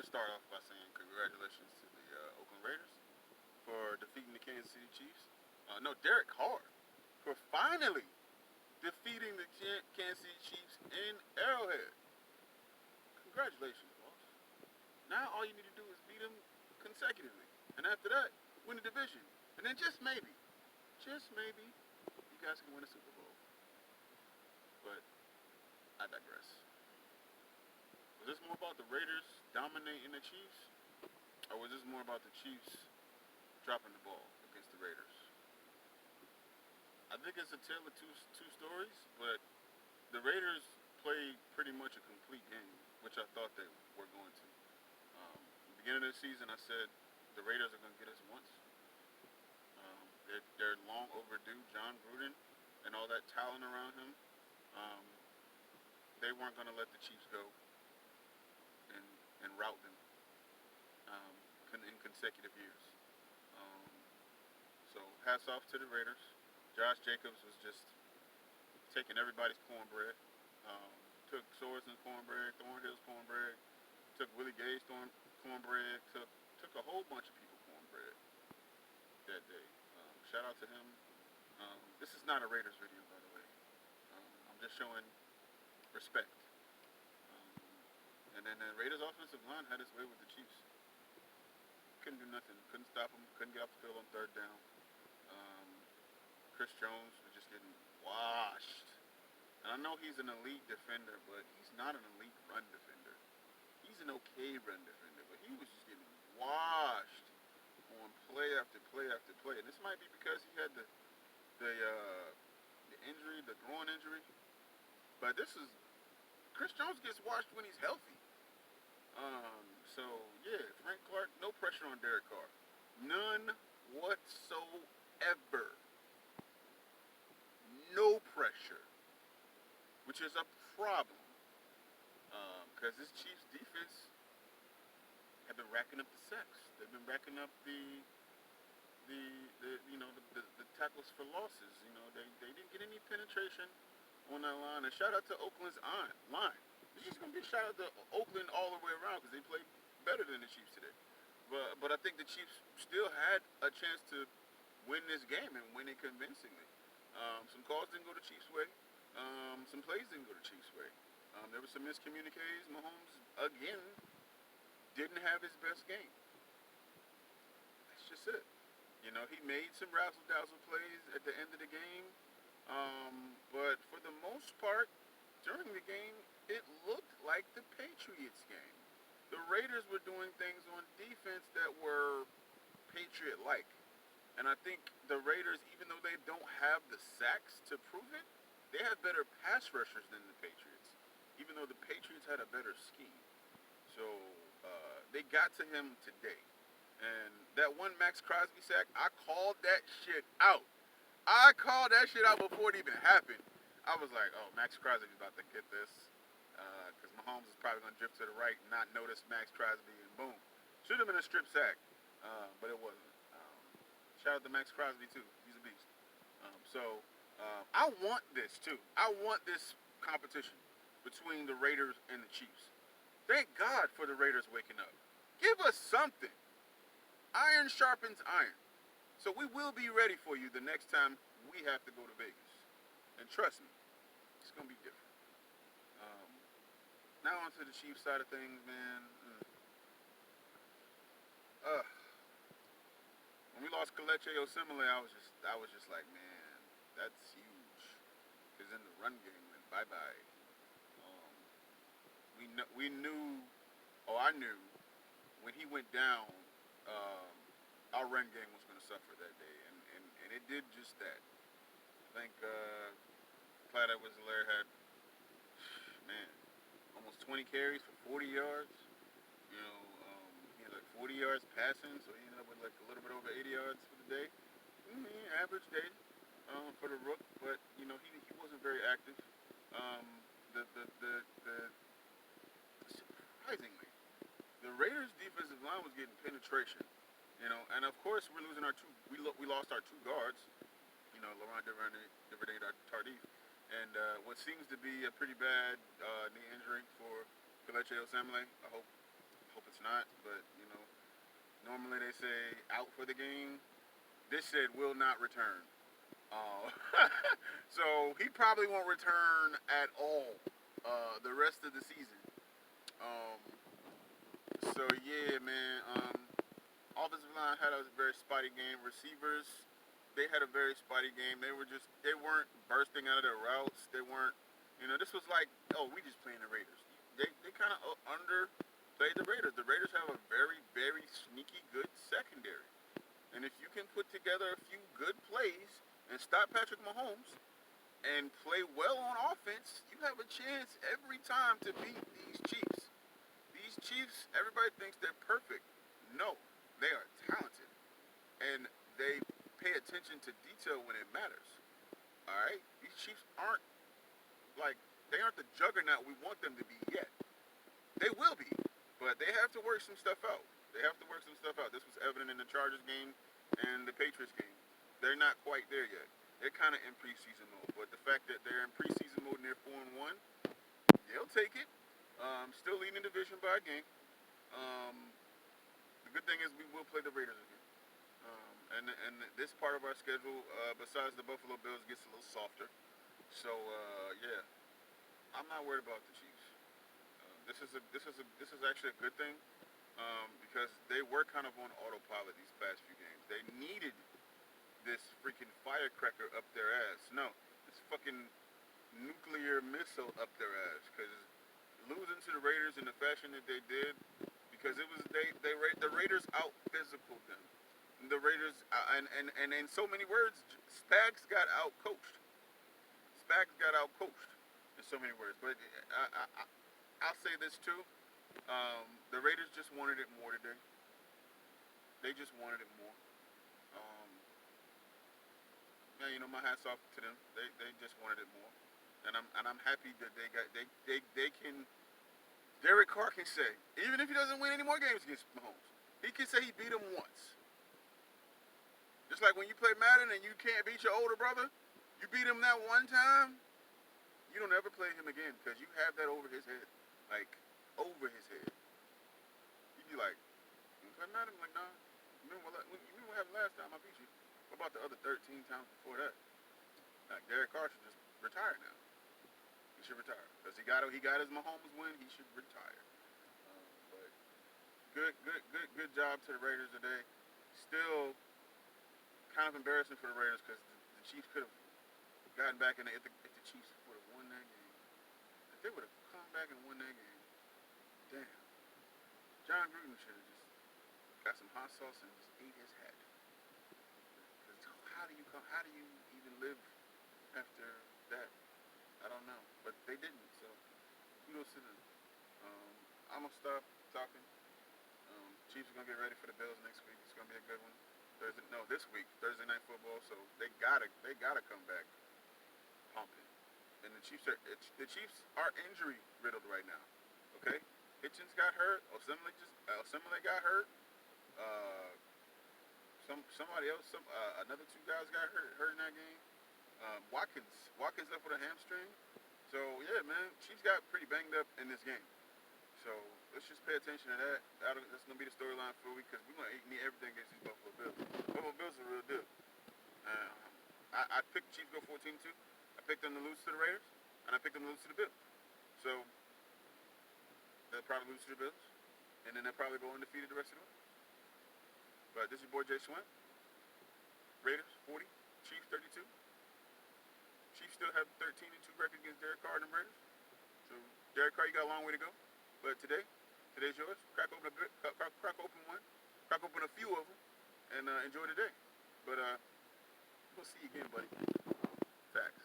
to start off by saying congratulations to the Oakland Raiders for defeating the Kansas City Chiefs. No, Derek Carr for finally defeating the Kansas City Chiefs in Arrowhead. Congratulations, boss. Now all you need to do is beat them consecutively, and after that, win the division, and then just maybe, you guys can win a Super Bowl. But I digress. Was this more about the Raiders dominating the Chiefs, or was this more about the Chiefs dropping the ball against the Raiders? I think it's a tale of two stories, but the Raiders played pretty much a complete game, which I thought they were going to. At the beginning of the season, I said the Raiders are going to get us once. They're long overdue. John Gruden and all that talent around him, um, they weren't going to let the Chiefs go and, and rout them um, in consecutive years. Um, so hats off to the Raiders. Josh Jacobs was just taking everybody's cornbread. Um, took Sorensen's cornbread, Thornhill's cornbread, took Willie Gay's cornbread, took a whole bunch of people cornbread that day. Shout out to him. This is not a Raiders video, by the way. I'm just showing respect. And then the Raiders' offensive line had its way with the Chiefs. Couldn't do nothing. Couldn't stop them. Couldn't get off the field on third down. Um, Chris Jones was just getting washed. And I know he's an elite defender, but he's not an elite run defender. He's an okay run defender, but he was just getting washed on play after play after play. And this might be because he had the injury, the groin injury. But this is Chris Jones gets washed when he's healthy. So yeah, Frank Clark, no pressure on Derek Carr, none whatsoever. No pressure, which is a problem because this Chiefs defense have been racking up the sacks. They've been racking up the tackles for losses. You know, they didn't get any penetration on that line. And shout out to Oakland's line. This is gonna be a shout out to Oakland all the way around because they played better than the Chiefs today. But I think the Chiefs still had a chance to win this game and win it convincingly. Some calls didn't go the Chiefs' way. Some plays didn't go the Chiefs' way. There were some miscommunications. Mahomes again didn't have his best game. That's just it. You know, he made some razzle-dazzle plays at the end of the game. But for the most part, during the game, it looked like the Patriots game. The Raiders were doing things on defense that were Patriot-like. And I think the Raiders, even though they don't have the sacks to prove it, they have better pass rushers than the Patriots, even though the Patriots had a better scheme. So they got to him today. And that one Max Crosby sack, I called that shit out. I called that shit out before it even happened. I was like, oh, Max Crosby's about to get this. Because Mahomes is probably going to drift to the right and not notice Max Crosby, and boom. Should have been a strip sack, but it wasn't. Shout out to Max Crosby, too. He's a beast. I want this, too. I want this competition between the Raiders and the Chiefs. Thank God for the Raiders waking up. Give us something. Iron sharpens iron. So we will be ready for you the next time we have to go to Vegas. And trust me, it's going to be different. Now on to the Chiefs side of things, man. When we lost Kelechi Osemele, I was just like, man, that's huge. Because then the run game went bye-bye. We knew, I knew, when he went down, our run game was going to suffer that day, and it did just that. I think Clyde Edwards-Helaire had, man, almost 20 carries for 40 yards. You know, he had like 40 yards passing, so he ended up with like a little bit over 80 yards for the day. Average day for the Rook, but you know he wasn't very active. Surprisingly, the Raiders' defensive line was getting penetration. You know, and of course we're losing our we lost our two guards. You know, Laurent Duvernay Tardif, and what seems to be a pretty bad knee injury for Kelechi Osemele. I Hope it's not, but normally they say out for the game. This said will not return. Uh, so he probably won't return at all the rest of the season. Um, so yeah, man. Offensive line had a very spotty game. Receivers, they had a very spotty game. They weren't bursting out of their routes. They weren't, this was like, oh, we just playing the Raiders. They kind of underplayed the Raiders. The Raiders have a very, very sneaky good secondary. And if you can put together a few good plays and stop Patrick Mahomes and play well on offense, you have a chance every time to beat these Chiefs. These Chiefs, everybody thinks they're perfect. No, they are talented. And they pay attention to detail when it matters. Alright? These Chiefs aren't they aren't the juggernaut we want them to be yet. They will be, but they have to work some stuff out. This was evident in the Chargers game and the Patriots game. They're not quite there yet. They're kind of in preseason mode, but the fact that they're in preseason mode and they're 4-1, they'll take it. Still leading the division by a game. The good thing is we will play the Raiders again. And this part of our schedule, besides the Buffalo Bills, gets a little softer. So yeah, I'm not worried about the Chiefs. This is actually a good thing because they were kind of on autopilot these past few games. They needed this freaking firecracker up their ass. No, this fucking nuclear missile up their ass. Because losing to the Raiders in the fashion that they did, because it was the Raiders out physical them. The Raiders and in so many words, Spags got out coached. In so many words. But I'll say this too. The Raiders just wanted it more today. They just wanted it more. Um, yeah, my hats off to them. They just wanted it more, and I'm happy that they can. Derek Carr can say, even if he doesn't win any more games against Mahomes, he can say he beat him once. Just like when you play Madden and you can't beat your older brother, you beat him that one time, you don't ever play him again because you have that over his head, like over his head. You'd be like, you play Madden? I'm like, nah. You remember what happened last time I beat you? What about the other 13 times before that? Like Derek Carr should just retire now. He should retire because he got his Mahomes win. He should retire. But good job to the Raiders today. Still kind of embarrassing for the Raiders because the Chiefs could have gotten back in if the Chiefs would have won that game. If they would have come back and won that game, damn. John Gruden should have just got some hot sauce and just ate his hat. How do you even live after that? I don't know, but they didn't. So kudos to them. I'm gonna stop talking. Chiefs are gonna get ready for the Bills next week. It's gonna be a good one. This week, Thursday Night Football. So they gotta come back pumping. And the Chiefs are injury riddled right now. Okay, Hitchens got hurt. Osemele got hurt. Somebody else, another two guys got hurt in that game. Watkins left with a hamstring. So yeah, man, Chiefs got pretty banged up in this game. So let's just pay attention to that. That's gonna be the storyline for a week because we're gonna need everything against these Buffalo Bills. Buffalo Bills are a real deal. I picked Chiefs go 14-2. I picked them to lose to the Raiders, and I picked them to lose to the Bills. So they'll probably lose to the Bills, and then they'll probably go undefeated the rest of the way. But this is your boy Jay Swint. Raiders 40, Chiefs 32. Chiefs still have 13-2 record against Derek Carr and the Raiders. So Derek Carr, you got a long way to go. But today's yours. Crack open one. Crack open a few of them, and enjoy the day. But we'll see you again, buddy. Facts.